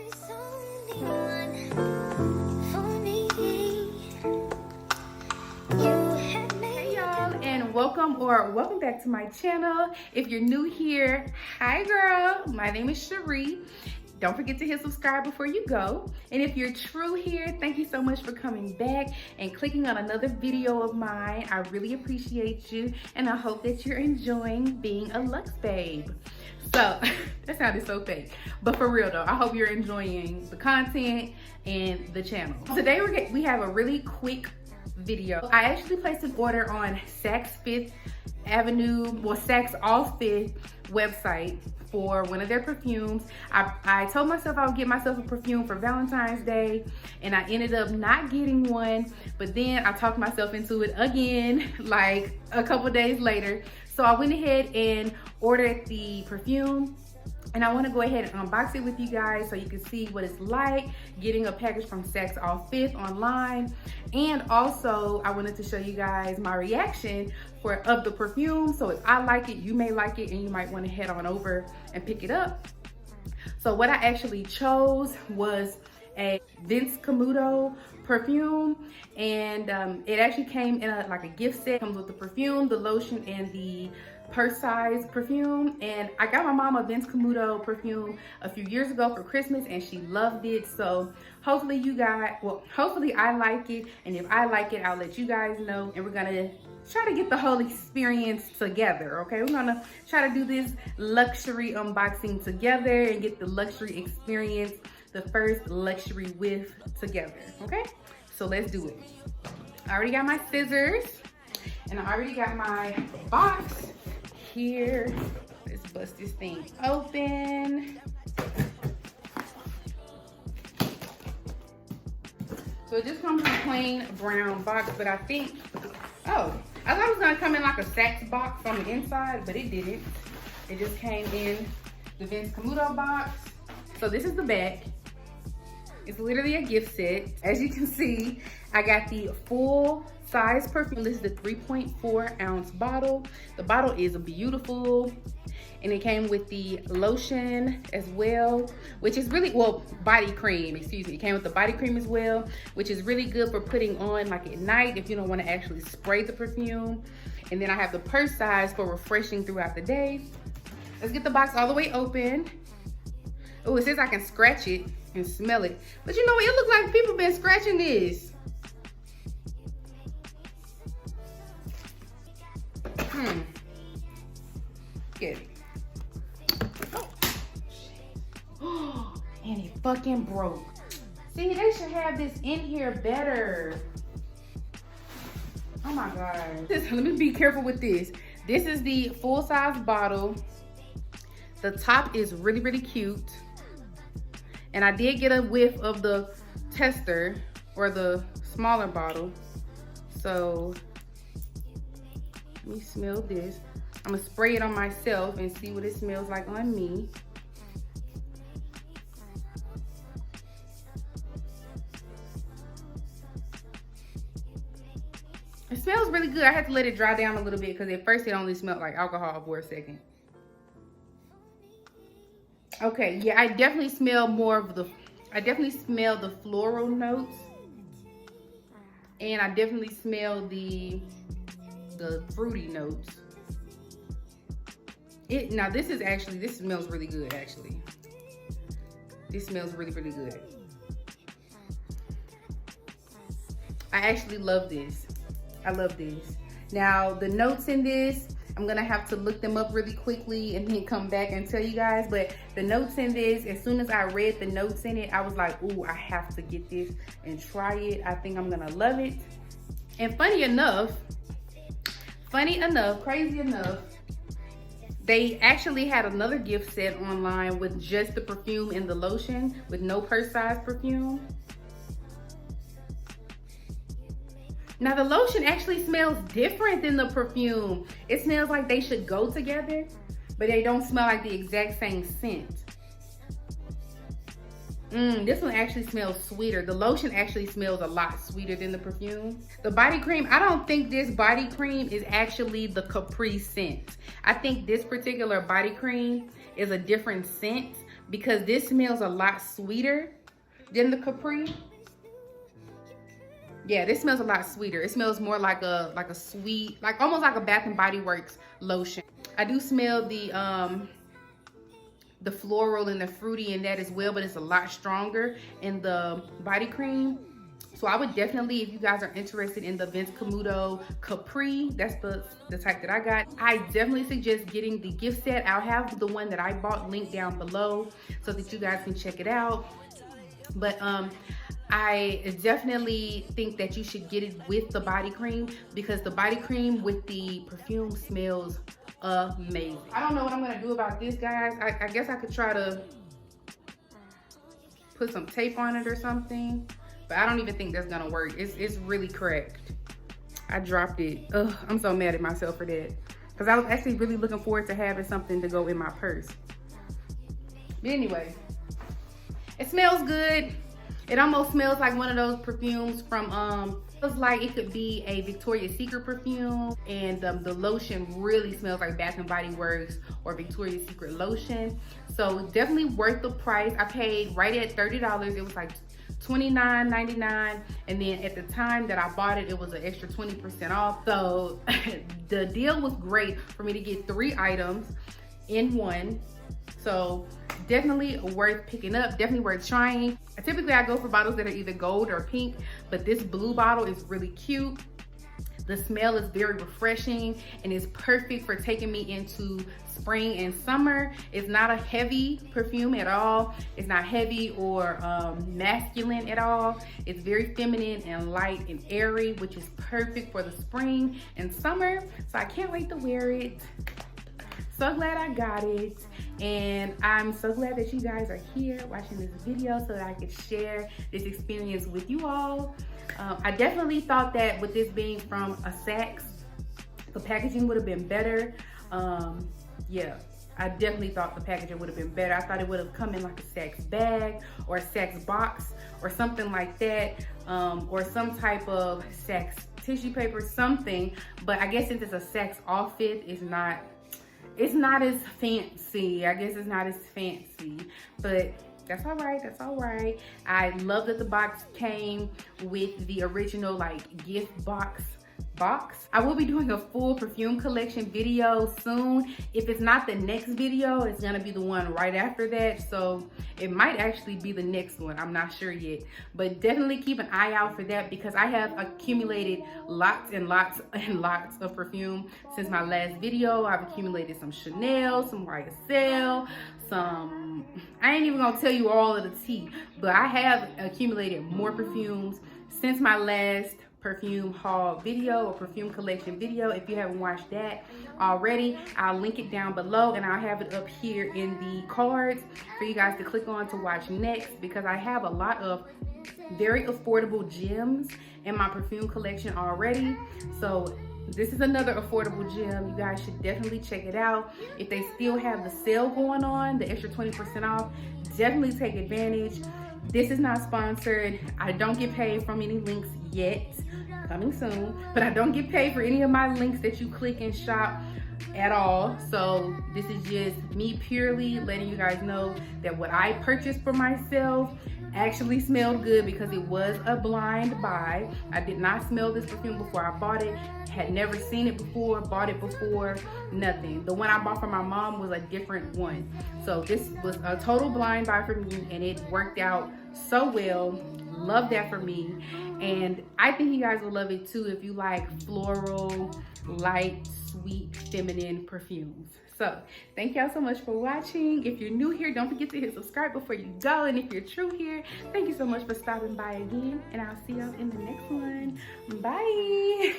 Hey y'all, and welcome back to my channel. If you're new here, hi girl, my name is Shari. Don't forget to hit subscribe before you go. And if you're true here, thank you so much for coming back and clicking on another video of mine. I really appreciate you, and I hope that you're enjoying being a Luxe babe. So, that sounded so fake, but for real though, I hope you're enjoying the content and the channel. Today we have a really quick video. I actually placed an order on SAKS 5th Avenue, well, SAKS All 5th website for one of their perfumes. I told myself I would get myself a perfume for Valentine's Day, and I ended up not getting one, but then I talked myself into it again like a couple days later. So I went ahead and ordered the perfume, and I want to go ahead and unbox it with you guys so you can see what it's like getting a package from SAKS All 5th online. And also I wanted to show you guys my reaction of the perfume. So if I like it, you may like it, and you might want to head on over and pick it up. So what I actually chose was a Vince CAMUTO perfume, and it actually came in like a gift set. It comes with the perfume, the lotion, and the purse size perfume. And I got my mom a Vince CAMUTO perfume a few years ago for Christmas, and she loved it. So hopefully you guys, well, hopefully I like it, and if I like it, I'll let you guys know, and we're gonna try to get the whole experience together. Okay, we're gonna try to do this luxury unboxing together and get the luxury experience, the first luxury whiff together. Okay, so let's do it. I already got my scissors, and I already got my box here. Let's bust this thing open. So it just comes in a plain brown box, but I think, oh, I thought it was gonna come in like a SAKS box on the inside, but it didn't. It just came in the Vince CAMUTO box. So this is the back. It's literally a gift set. As you can see, I got the full size perfume. This is the 3.4 ounce bottle. The bottle is beautiful, and it came with the lotion as well, which is really, well, body cream, excuse me. It came with the body cream as well, which is really good for putting on like at night if you don't want to actually spray the perfume. And then I have the purse size for refreshing throughout the day. Let's get the box all the way open. Oh, it says I can scratch it and smell it, but you know what, it looks like people been scratching this. Get it. Oh, and it fucking broke. See, they should have this in here better. Oh my god. Let me be careful with this. This is the full size bottle. The top is really, really cute. And I did get a whiff of the tester, or the smaller bottle. So let me smell this. I'm gonna spray it on myself and see what it smells like on me. It smells really good. I had to let it dry down a little bit because at first it only smelled like alcohol for a second. Okay, yeah, I definitely smell more of the, I definitely smell the floral notes. And I definitely smell the fruity notes. Now this smells really good actually. This smells really, really good. I actually love this. I love this. Now the notes in this, I'm gonna have to look them up really quickly and then come back and tell you guys, but the notes in this, as soon as I read the notes in it, I was like, ooh, I have to get this and try it. I think I'm gonna love it. And funny enough, crazy enough, they actually had another gift set online with just the perfume and the lotion with no purse size perfume. Now the lotion actually smells different than the perfume. It smells like they should go together, but they don't smell like the exact same scent. This one actually smells sweeter. The lotion actually smells a lot sweeter than the perfume. The body cream, I don't think this body cream is actually the CAPRI scent. I think this particular body cream is a different scent, because this smells a lot sweeter than the Capri. Yeah, this smells a lot sweeter. It smells more like a sweet, like almost like a Bath and Body Works lotion. I do smell the floral and the fruity in that as well, but it's a lot stronger in the body cream. So I would definitely, if you guys are interested in the CAMUTO Capri, that's the type that I got, I definitely suggest getting the gift set. I'll have the one that I bought linked down below so that you guys can check it out. But I definitely think that you should get it with the body cream, because the body cream with the perfume smells amazing. I don't know what I'm gonna do about this, guys. I guess I could try to put some tape on it or something, but I don't even think that's gonna work. It's really cracked. I dropped it. Ugh, I'm so mad at myself for that, because I was actually really looking forward to having something to go in my purse. But anyway, it smells good. It almost smells like one of those perfumes from, feels like it could be a Victoria's Secret perfume, and the lotion really smells like Bath and Body Works or Victoria's Secret lotion. So definitely worth the price. I paid right at $30. It was like $29.99, and then at the time that I bought it, it was an extra 20% off. So the deal was great for me to get 3 items in one. So definitely worth picking up, definitely worth trying. Typically I go for bottles that are either gold or pink, but this blue bottle is really cute. The smell is very refreshing and is perfect for taking me into spring and summer. It's not a heavy perfume at all. It's not heavy or masculine at all. It's very feminine and light and airy, which is perfect for the spring and summer. So I can't wait to wear it. So glad I got it, and I'm so glad that you guys are here watching this video so that I could share this experience with you all. I definitely thought that with this being from a SAKS, the packaging would have been better. Yeah, I definitely thought the packaging would have been better. I thought it would have come in like a SAKS bag or a SAKS box or something like that, or some type of SAKS tissue paper, something. But I guess since it's a SAKS outfit, it's not as fancy. I guess it's not as fancy, but that's all right. That's all right. I love that the box came with the original like gift box. I will be doing a full perfume collection video soon. If it's not the next video, it's gonna be the one right after that. So it might actually be the next one. I'm not sure yet, but definitely keep an eye out for that, because I have accumulated lots and lots and lots of perfume since my last video. I've accumulated some Chanel, some YSL, some, I ain't even gonna tell you all of the tea, but I have accumulated more perfumes since my last perfume haul video or perfume collection video. If you haven't watched that already, I'll link it down below, and I'll have it up here in the cards for you guys to click on to watch next, because I have a lot of very affordable gems in my perfume collection already. So this is another affordable gem. You guys should definitely check it out. If they still have the sale going on, the extra 20% off, definitely take advantage. This is not sponsored. I don't get paid from any links yet, coming soon, but I don't get paid for any of my links that you click and shop at all. So this is just me purely letting you guys know that what I purchased for myself actually smelled good, because it was a blind buy. I did not smell this perfume before I bought it, had never seen it before, bought it before, nothing. The one I bought for my mom was a different one. So this was a total blind buy for me, and it worked out so well. Love that for me, and I think you guys will love it too if you like floral, light, sweet, feminine perfumes. So thank y'all so much for watching. If you're new here, don't forget to hit subscribe before you go, and if you're true here, thank you so much for stopping by again, and I'll see y'all in the next one. Bye.